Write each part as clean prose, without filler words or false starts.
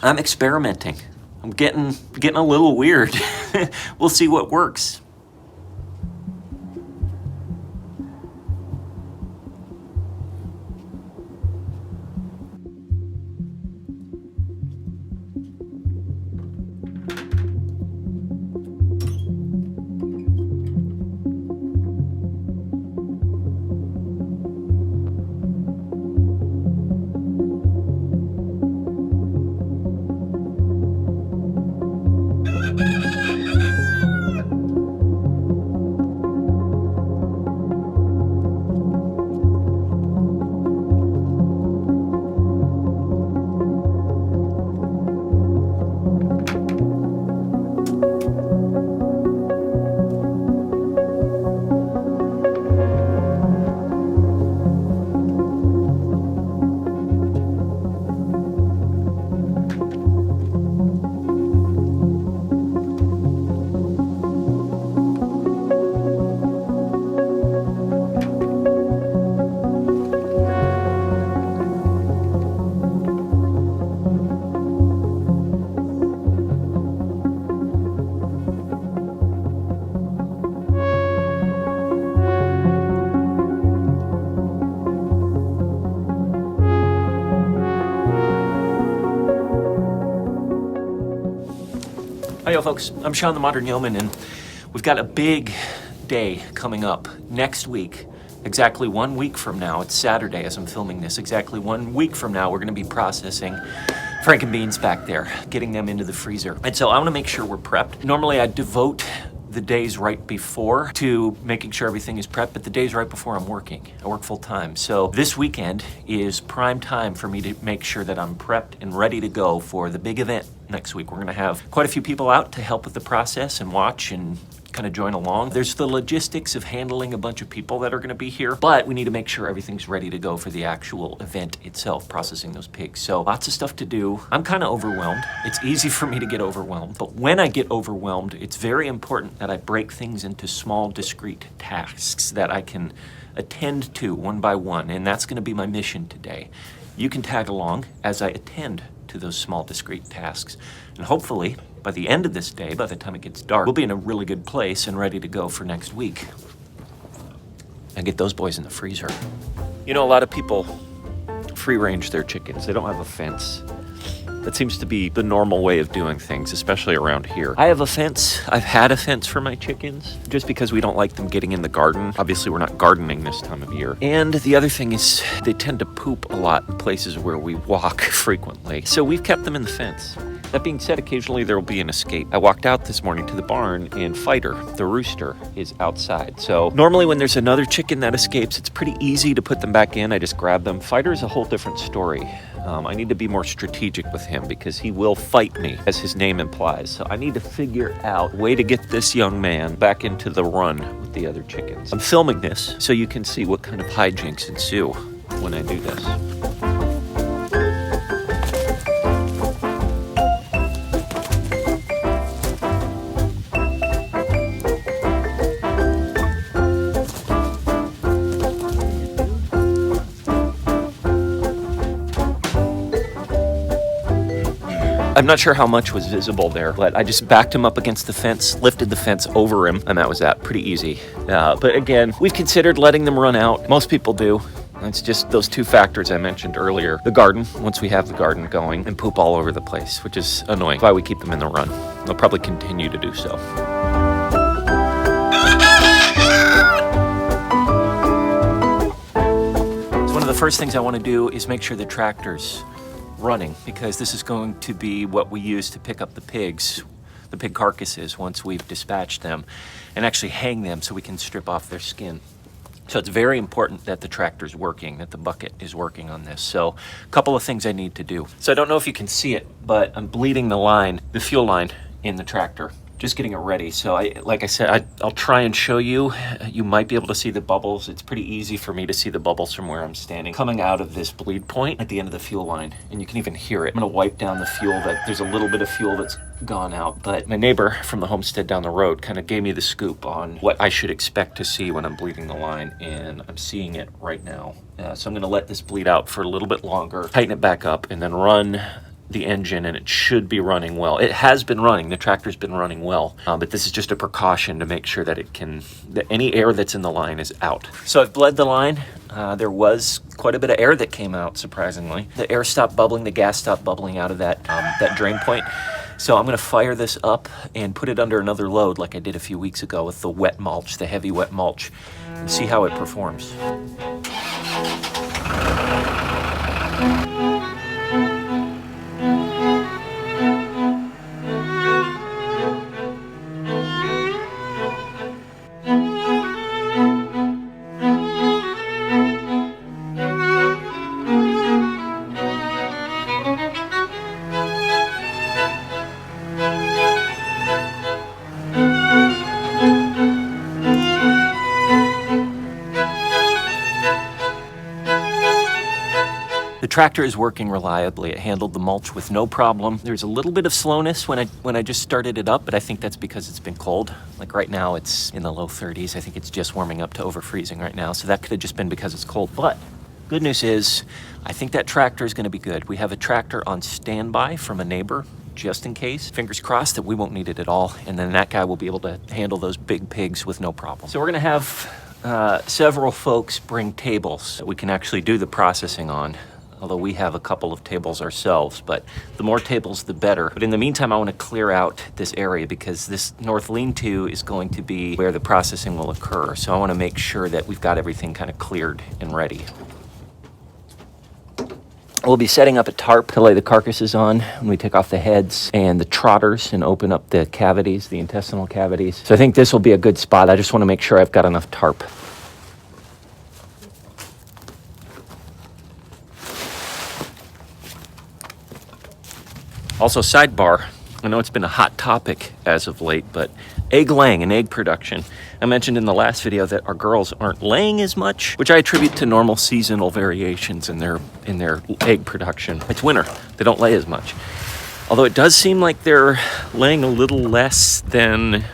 I'm experimenting. I'm getting a little weird. We'll see what works. Hiyo folks, I'm Sean the Modern Yeoman, and we've got a big day coming up next week. Exactly 1 week from now, it's Saturday as I'm filming this, exactly 1 week from now, we're gonna be processing frankenbeans back there, getting them into the freezer. And so I wanna make sure we're prepped. Normally I devote the days right before to making sure everything is prepped, but the days right before I'm working. I work full time. So this weekend is prime time for me to make sure that I'm prepped and ready to go for the big event next week. We're gonna have quite a few people out to help with the process and watch and kind of join along. There's the logistics of handling a bunch of people that are gonna be here, but we need to make sure everything's ready to go for the actual event itself, processing those pigs. So lots of stuff to do. I'm kind of overwhelmed. It's easy for me to get overwhelmed, but when I get overwhelmed, it's very important that I break things into small, discrete tasks that I can attend to one by one, and that's gonna be my mission today. You can tag along as I attend to those small, discrete tasks, and hopefully, by the end of this day, by the time it gets dark, we'll be in a really good place and ready to go for next week. And get those boys in the freezer. You know, a lot of people free range their chickens. They don't have a fence. That seems to be the normal way of doing things, especially around here. I have a fence. I've had a fence for my chickens just because we don't like them getting in the garden. Obviously, we're not gardening this time of year. And the other thing is they tend to poop a lot in places where we walk frequently. So we've kept them in the fence. That being said, occasionally there will be an escape. I walked out this morning to the barn and Fighter, the rooster, is outside. So normally when there's another chicken that escapes, it's pretty easy to put them back in. I just grab them. Fighter is a whole different story. I need to be more strategic with him because he will fight me, as his name implies. So I need to figure out a way to get this young man back into the run with the other chickens. I'm filming this so you can see what kind of hijinks ensue when I do this. I'm not sure how much was visible there, but I just backed him up against the fence, lifted the fence over him, and that was that. Pretty easy. But again, we've considered letting them run out. Most people do. It's just those two factors I mentioned earlier. The garden, once we have the garden going, and poop all over the place, which is annoying. That's why we keep them in the run. They'll probably continue to do so. So one of the first things I want to do is make sure the tractor's running, because this is going to be what we use to pick up the pigs, the pig carcasses, once we've dispatched them, and actually hang them so we can strip off their skin. So it's very important that the tractor's working, that the bucket is working on this. So a couple of things I need to do. So I don't know if you can see it, but I'm bleeding the line, the fuel line in the tractor. Just getting it ready. So like I said, I'll try and show you. You might be able to see the bubbles. It's pretty easy for me to see the bubbles from where I'm standing coming out of this bleed point at the end of the fuel line. And you can even hear it. I'm gonna wipe down the fuel. There's a little bit of fuel that's gone out. But my neighbor from the homestead down the road kind of gave me the scoop on what I should expect to see when I'm bleeding the line. And I'm seeing it right now. So I'm gonna let this bleed out for a little bit longer, tighten it back up, and then run the engine and it should be running well. It has been running, the tractor's been running well, but this is just a precaution to make sure that that any air that's in the line is out. So I've bled the line. There was quite a bit of air that came out, surprisingly. The air stopped bubbling, the gas stopped bubbling out of that drain point. So I'm gonna fire this up and put it under another load like I did a few weeks ago with the wet mulch, the heavy wet mulch, and see how it performs. The tractor is working reliably. It handled the mulch with no problem. There's a little bit of slowness when I just started it up, but I think that's because it's been cold. Like right now it's in the low 30s. I think it's just warming up to over freezing right now. So that could have just been because it's cold. But good news is I think that tractor is going to be good. We have a tractor on standby from a neighbor just in case. Fingers crossed that we won't need it at all. And then that guy will be able to handle those big pigs with no problem. So we're going to have several folks bring tables that we can actually do the processing on. Although we have a couple of tables ourselves, but the more tables, the better. But in the meantime, I want to clear out this area because this north lean-to is going to be where the processing will occur. So I want to make sure that we've got everything kind of cleared and ready. We'll be setting up a tarp to lay the carcasses on when we take off the heads and the trotters and open up the cavities, the intestinal cavities. So I think this will be a good spot. I just want to make sure I've got enough tarp. Also, sidebar, I know it's been a hot topic as of late, but egg laying and egg production. I mentioned in the last video that our girls aren't laying as much, which I attribute to normal seasonal variations in their egg production. It's winter, they don't lay as much. Although it does seem like they're laying a little less than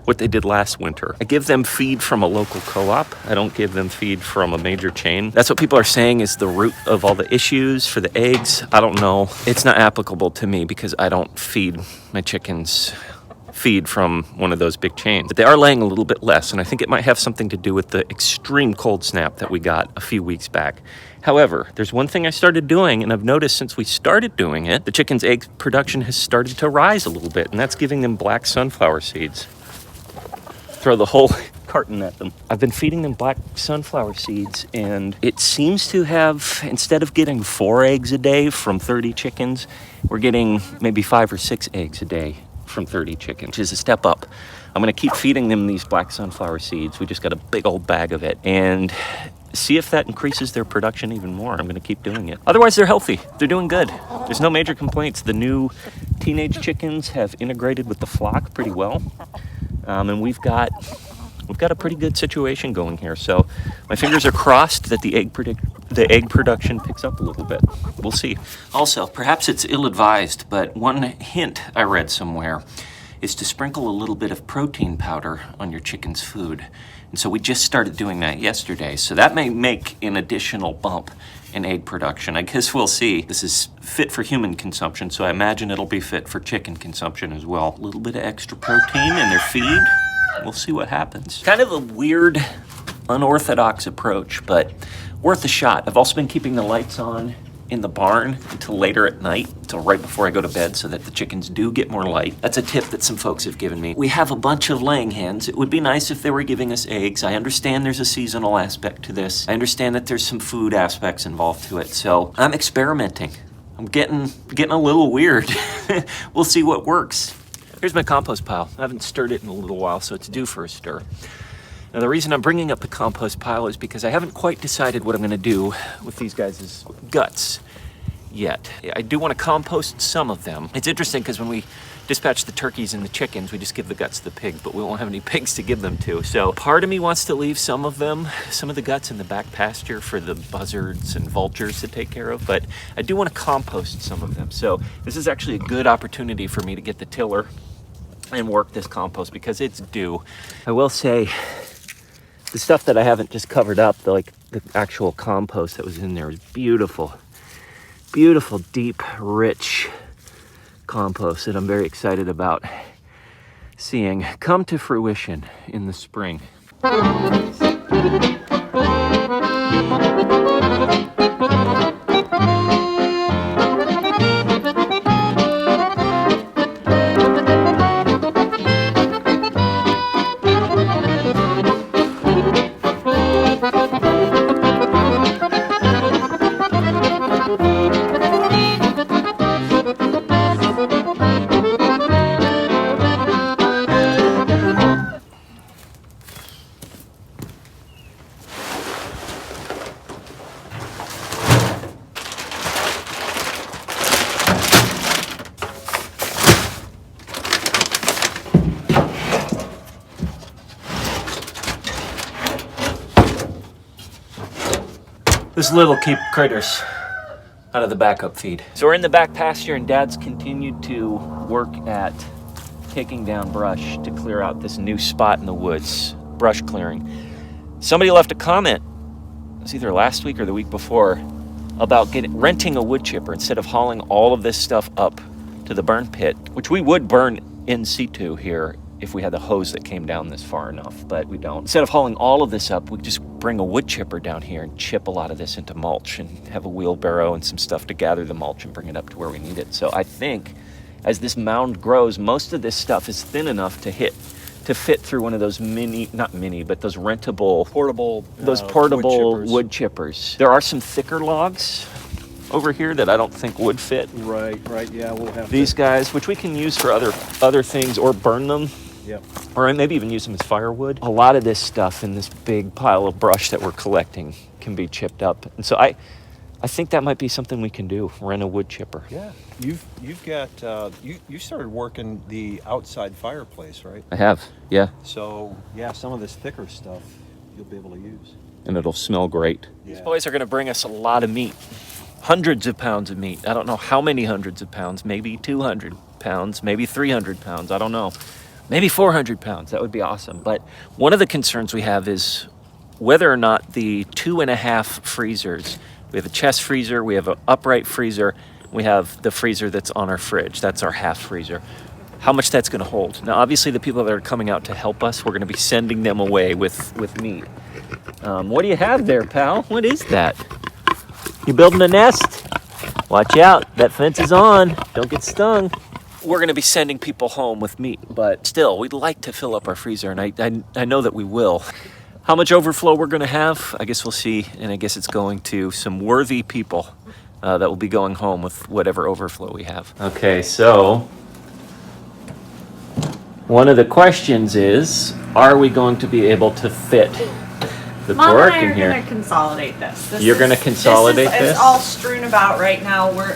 what they did last winter. I give them feed from a local co-op. I don't give them feed from a major chain. That's what people are saying is the root of all the issues for the eggs. I don't know. It's not applicable to me because I don't feed my chickens feed from one of those big chains. But they are laying a little bit less, and I think it might have something to do with the extreme cold snap that we got a few weeks back. However, there's one thing I started doing, and I've noticed since we started doing it, the chickens' egg production has started to rise a little bit, and that's giving them black sunflower seeds. Throw the whole carton at them. I've been feeding them black sunflower seeds, and it seems to have, instead of getting 4 eggs a day from 30 chickens, we're getting maybe 5 or 6 eggs a day from 30 chickens, which is a step up. I'm gonna keep feeding them these black sunflower seeds. We just got a big old bag of it, and see if that increases their production even more. I'm gonna keep doing it. Otherwise, they're healthy. They're doing good. There's no major complaints. The new teenage chickens have integrated with the flock pretty well. And we've got a pretty good situation going here. So my fingers are crossed that the egg production picks up a little bit. We'll see. Also, perhaps it's ill-advised, but one hint I read somewhere is to sprinkle a little bit of protein powder on your chicken's food. And so we just started doing that yesterday. So that may make an additional bump in egg production. I guess we'll see. This is fit for human consumption, so I imagine it'll be fit for chicken consumption as well. A little bit of extra protein in their feed. We'll see what happens. Kind of a weird, unorthodox approach, but worth a shot. I've also been keeping the lights on in the barn until later at night, until right before I go to bed, so that the chickens do get more light. That's a tip that some folks have given me. We have a bunch of laying hens. It would be nice if they were giving us eggs. I understand there's a seasonal aspect to this. I understand that there's some food aspects involved to it, so I'm experimenting. I'm getting a little weird. We'll see what works. Here's my compost pile. I haven't stirred it in a little while, so it's due for a stir. Now, the reason I'm bringing up the compost pile is because I haven't quite decided what I'm gonna do with these guys' guts yet. I do wanna compost some of them. It's interesting because when we dispatch the turkeys and the chickens, we just give the guts to the pig, but we won't have any pigs to give them to. So part of me wants to leave some of the guts in the back pasture for the buzzards and vultures to take care of, but I do wanna compost some of them. So this is actually a good opportunity for me to get the tiller and work this compost because it's due. I will say, the stuff that I haven't just covered up, the actual compost that was in there is beautiful. Beautiful, deep, rich compost that I'm very excited about seeing come to fruition in the spring. This little keep critters out of the backup feed. So we're in the back pasture and Dad's continued to work at taking down brush to clear out this new spot in the woods, brush clearing. Somebody left a comment, it was either last week or the week before, about renting a wood chipper instead of hauling all of this stuff up to the burn pit, which we would burn in situ here if we had the hose that came down this far enough, but we don't. Instead of hauling all of this up, we just bring a wood chipper down here and chip a lot of this into mulch and have a wheelbarrow and some stuff to gather the mulch and bring it up to where we need it. So I think as this mound grows, most of this stuff is thin enough to fit through one of those those rentable, portable wood chippers. There are some thicker logs over here that I don't think would fit. Right, yeah, we'll have these guys, which we can use for other things or burn them. Yep. Or maybe even use them as firewood. A lot of this stuff in this big pile of brush that we're collecting can be chipped up. And so I think that might be something we can do, rent a wood chipper. Yeah, you've got, you started working the outside fireplace, right? I have, yeah. So, yeah, some of this thicker stuff you'll be able to use. And it'll smell great. Yeah. These boys are gonna bring us a lot of meat. Hundreds of pounds of meat. I don't know how many hundreds of pounds, maybe 200 pounds, maybe 300 pounds, I don't know. Maybe 400 pounds, that would be awesome. But one of the concerns we have is whether or not the 2.5 freezers, we have a chest freezer, we have an upright freezer, we have the freezer that's on our fridge, that's our half freezer, how much that's gonna hold. Now, obviously the people that are coming out to help us, we're gonna be sending them away with meat. What do you have there, pal? What is that? You building a nest? Watch out, that fence is on, don't get stung. We're going to be sending people home with meat, but still, we'd like to fill up our freezer, and I know that we will. How much overflow we're going to have, I guess we'll see, and I guess it's going to some worthy people that will be going home with whatever overflow we have. Okay, so one of the questions is, are we going to be able to fit the Mom pork and I in here? are going to consolidate this. You're going to consolidate this? It's all strewn about right now. We'll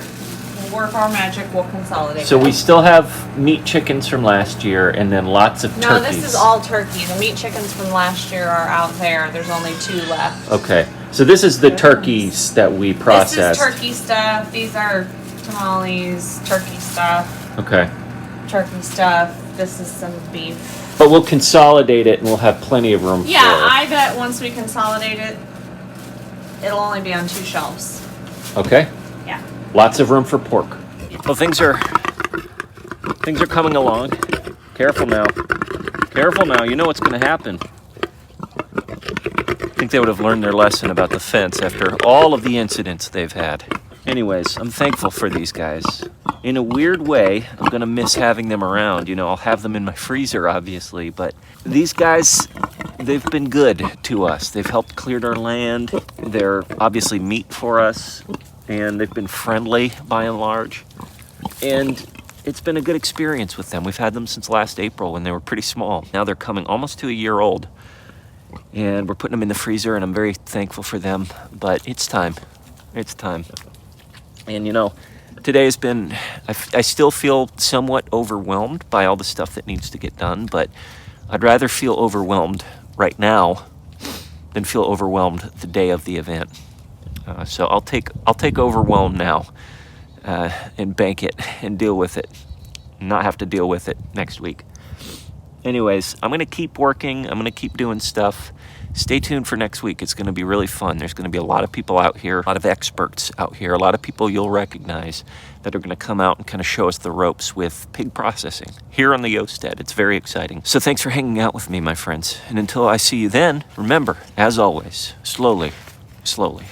work our magic. We'll consolidate. So we still have meat chickens from last year, and then lots of turkeys. No, this is all turkey. The meat chickens from last year are out there. There's only 2 left. Okay, so this is the turkeys that we processed. This is turkey stuff. These are tamales, turkey stuff. Okay. Turkey stuff. This is some beef. But we'll consolidate it, and we'll have plenty of room Yeah, for it. I bet once we consolidate it, it'll only be on 2 shelves. Okay. Yeah. Lots of room for pork. Well, things are coming along. Careful now. Careful now. You know what's going to happen. I think they would have learned their lesson about the fence after all of the incidents they've had. Anyways, I'm thankful for these guys. In a weird way, I'm going to miss having them around. You know, I'll have them in my freezer, obviously, but these guys, they've been good to us. They've helped clear our land. They're obviously meat for us, and they've been friendly by and large. And it's been a good experience with them. We've had them since last April when they were pretty small. Now they're coming almost to a year old. And we're putting them in the freezer, and I'm very thankful for them. But it's time. It's time. And you know, today has been, I still feel somewhat overwhelmed by all the stuff that needs to get done, but I'd rather feel overwhelmed right now than feel overwhelmed the day of the event. So I'll take overwhelm now and bank it and deal with it, not have to deal with it next week. Anyways, I'm going to keep working. I'm going to keep doing stuff, Stay tuned for next week. It's going to be really fun. There's going to be a lot of people out here, a lot of experts out here, a lot of people you'll recognize that are going to come out and kind of show us the ropes with pig processing here on the Yeostead. It's very exciting. So thanks for hanging out with me, my friends. And until I see you then, remember, as always, slowly, slowly.